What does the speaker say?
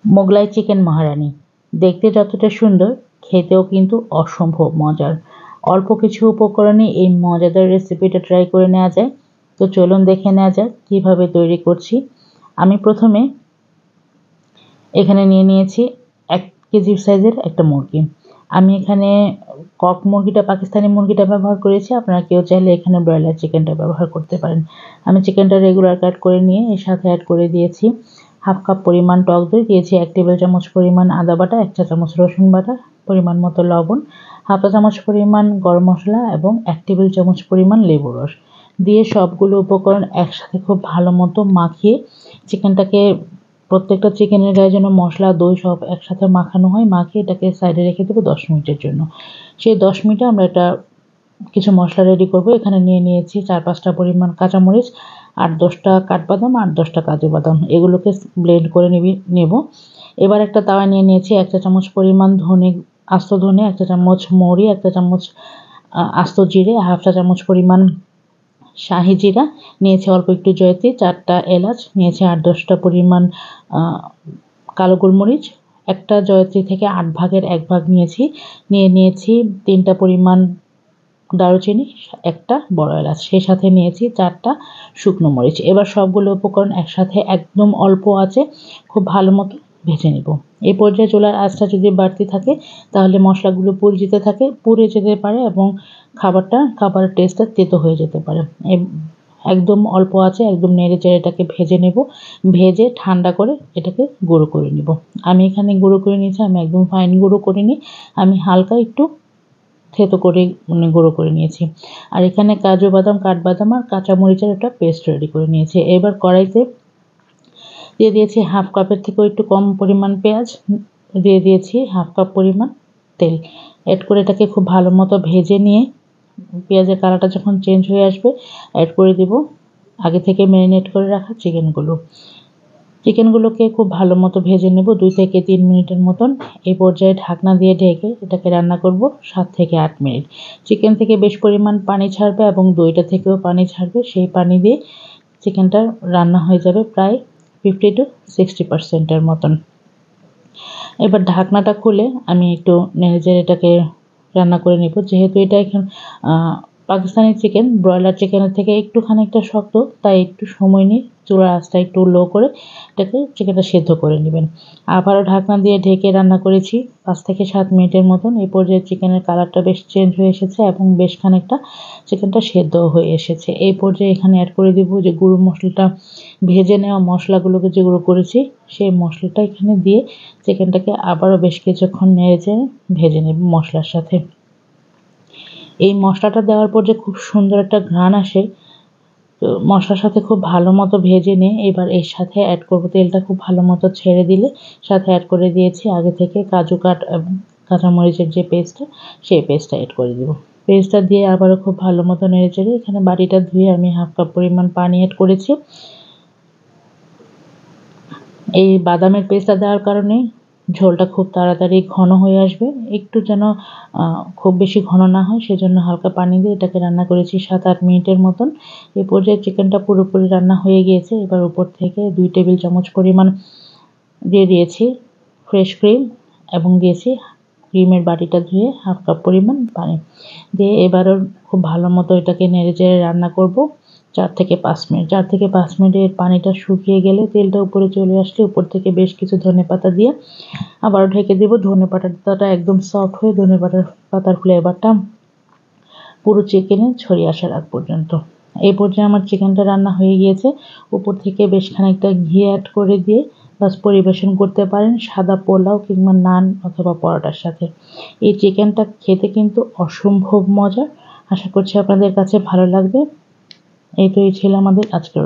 Mughlai chicken মহারানী দেখতে যতটা সুন্দর, খেতেও কিন্তু অসম্ভব মজার। অল্প কিছু উপকরণে এই মজাদার রেসিপিটা ট্রাই করে নেওয়া যায়। তো চলুন দেখে নেওয়া যাক কীভাবে তৈরি করছি। আমি প্রথমে এখানে নিয়ে নিয়েছি 1 কেজি সাইজের একটা মুরগি। আমি এখানে কক মুরগিটা, পাকিস্তানি মুরগিটা ব্যবহার করেছি। আপনারা কেউ চাইলে এখানে ব্রয়লার চিকেনটা ব্যবহার করতে পারেন। আমি চিকেনটা রেগুলার কাট করে নিয়ে এর সাথে অ্যাড করে দিয়েছি 1/2 কাপ পরিমাণ টক দই, দিয়েছি 1 টেবিল চামচ পরিমাণ আদা বাটা, 1 চা চামচ রসুন বাটা, পরিমাণ মতো লবণ, 1/2 চা চামচ পরিমাণ গরম মশলা এবং 1 টেবিল চামচ পরিমাণ লেবুর রস দিয়ে সবগুলো উপকরণ একসাথে খুব ভালো মতো মাখিয়ে চিকেনটাকে, প্রত্যেকটা চিকেনের গায়ে যেন মশলা, দই সব একসাথে মাখানো হয়, মাখিয়ে এটাকে সাইডে রেখে দেবো 10 মিনিটের জন্য। সেই 10 মিনিটে আমরা এটা কিছু মশলা রেডি করব। এখানে নিয়ে নিয়েছি 4-5টা পরিমাণ কাঁচামরিচ, 8-10টা কাঠবাদাম, 8-10টা কাজু বাদাম। এগুলোকে ব্লেন্ড করে নেব। এবার একটা তাওয়া নিয়ে নিয়েছি 1 চা চামচ পরিমাণ আস্ত ধনে, 1 চা চামচ মৌরি, 1 চা চামচ আস্ত জিরে, 1/2 চা চামচ পরিমাণ শাহি জিরা, নিয়েছি অল্প একটু জয়ত্রী, 4টা এলাচ, নিয়েছি 8-10টা পরিমাণ কালো গোলমরিচ, একটা জয়ত্রী থেকে 8 ভাগের 1 ভাগ নিয়েছি। নিয়েছি 3টা পরিমাণ দারুচিনি, একটা বড় এলাচ, সেই সাথে নিয়েছি 4টা শুকনো মরিচ। এবার সবগুলো উপকরণ একসাথে একদম অল্প আঁচে খুব ভালো মতো ভেজে নেব। এই পর্যায়ে চুলার আঁচটা যদি বাড়তি থাকে তাহলে মশলাগুলো পুড়ে যেতে পারে এবং খাবারের টেস্টটা তেতো হয়ে যেতে পারে। একদম অল্প আঁচে একদম নেড়ে চেড়ে এটাকে ভেজে নেব। ভেজে ঠান্ডা করে এটাকে গুঁড়ো করে নেব। আমি এখানে গুঁড়ো করে নিয়েছি। আমি একদম ফাইন গুঁড়ো করিনি, আমি হালকা একটু থেতো করে গুঁড়ো করে নিয়েছি। আর এখানে কাজু বাদাম, কাঠবাদাম আর কাঁচামরিচের একটা পেস্ট রেডি করে নিয়েছি। এবার কড়াইতে দিয়ে দিয়েছি 1/2 কাপের থেকেও একটু কম পরিমাণ পেঁয়াজ, দিয়ে দিয়েছি 1/2 কাপ পরিমাণ তেল। অ্যাড করে এটাকে খুব ভালো মতো ভেজে নিয়ে পেঁয়াজের কালারটা যখন চেঞ্জ হয়ে আসবে অ্যাড করে দেব আগে থেকে ম্যারিনেট করে রাখা চিকেনগুলোকে খুব ভালো মতো ভেজে নেব 2 থেকে 3 মিনিটের মতন। এই পর্যায়ে ঢাকনা দিয়ে ঢেকে এটাকে রান্না করব 7 থেকে 8 মিনিট। চিকেন থেকে বেশ পরিমাণ পানি ছাড়বে এবং দইটা থেকেও পানি ছাড়বে। সেই পানি দিয়ে চিকেনটা রান্না হয়ে যাবে প্রায় 50-60% এর মতন। এবার ঢাকনাটা খুলে আমি একটু নেড়েচেড়ে এটাকে রান্না করে নেব। যেহেতু এটা এখন পাকিস্তানি চিকেন, ব্রয়লার চিকেনের থেকে একটু খানিকটা শক্ত, তাই একটু সময় নিয়ে চুলার আঁচটা একটু লো করে চিকেনটা সেদ্ধ করে নেবেন। আবারও ঢাকনা দিয়ে ঢেকে রান্না করেছি 5 থেকে 7 মিনিটের মতন। এই পর্যায়ে চিকেনের কালারটা বেশ চেঞ্জ হয়ে এসেছে এবং বেশ খানিকটা চিকেনটা সেদ্ধ হয়ে এসেছে। এই পর্যায়ে এখানে অ্যাড করে দেব যে গুঁড়ো মশলাটা, ভেজে নেওয়া মশলাগুলোকে যে গুঁড়ো করেছি সেই মশলাটা এখানে দিয়ে চিকেনটাকে আবারও বেশ কিছুক্ষণ নেড়েচেড়ে ভেজে নেব মশলার সাথে। এই মশলাটা দেওয়ার পর যে খুব সুন্দর একটা ঘ্রাণ আসে, তো মশলার সাথে খুব ভালো মতো ভেজে নিয়ে এবার এর সাথে অ্যাড করব, তেলটা খুব ভালো মতো ছেড়ে দিলে সাথে অ্যাড করে দিয়েছি আগে থেকে কাজু এবং কাঁচামরিচের যে পেস্টটা, সেই পেস্টটা অ্যাড করে দেব। পেস্টটা দিয়ে আবারও খুব ভালো মতো নেড়েচেড়ে এখানে বাটিটা ধুয়ে আমি 1/2 কাপ পরিমাণ পানি অ্যাড করেছি। এই বাদামের পেস্টটা দেওয়ার কারণে ঝোলটা খুব তাড়াতাড়ি ঘন হয়ে আসবে। একটু যেন খুব বেশি ঘন না হয়, সেজন্য হালকা পানি দিয়ে এটাকে রান্না করেছি 7-8 মিনিটের মতন। এই পর্যায়ে চিকেনটা পুরোপুরি রান্না হয়ে গিয়েছে। এবার উপর থেকে 2 টেবিল চামচ পরিমাণ দিয়ে দিয়েছি ফ্রেশ ক্রিম এবং দিয়েছি ক্রিমের বাটিটা ধুয়ে 1/2 কাপ পরিমাণ পানি দিয়ে এবারও খুব ভালো মতো এটাকে নেড়েচেড়ে রান্না করব 4 থেকে 5 মিনিট। 4 থেকে 5 মিনিটে পানিটা শুকিয়ে গেলে, তেলটা উপরে চলে আসলে উপর থেকে বেশ কিছু ধনেপাতা দিয়ে আবারও ঢেকে দেব। ধনেপাতাটা একদম সফট হয়ে পাতার ফ্লেভারটা পুরো চিকেনে ছড়িয়ে আসার আগ পর্যন্ত। এই পর্যায়ে আমার চিকেনটা রান্না হয়ে গিয়েছে। উপর থেকে বেশ খানিকটা ঘি অ্যাড করে দিয়ে বাস পরিবেশন করতে পারেন সাদা পোলাও কিংবা নান অথবা পরোটার সাথে। এই চিকেনটা খেতে কিন্তু অসম্ভব মজার। আশা করছি আপনাদের কাছে ভালো লাগবে। এই ছিল আমাদের আজকের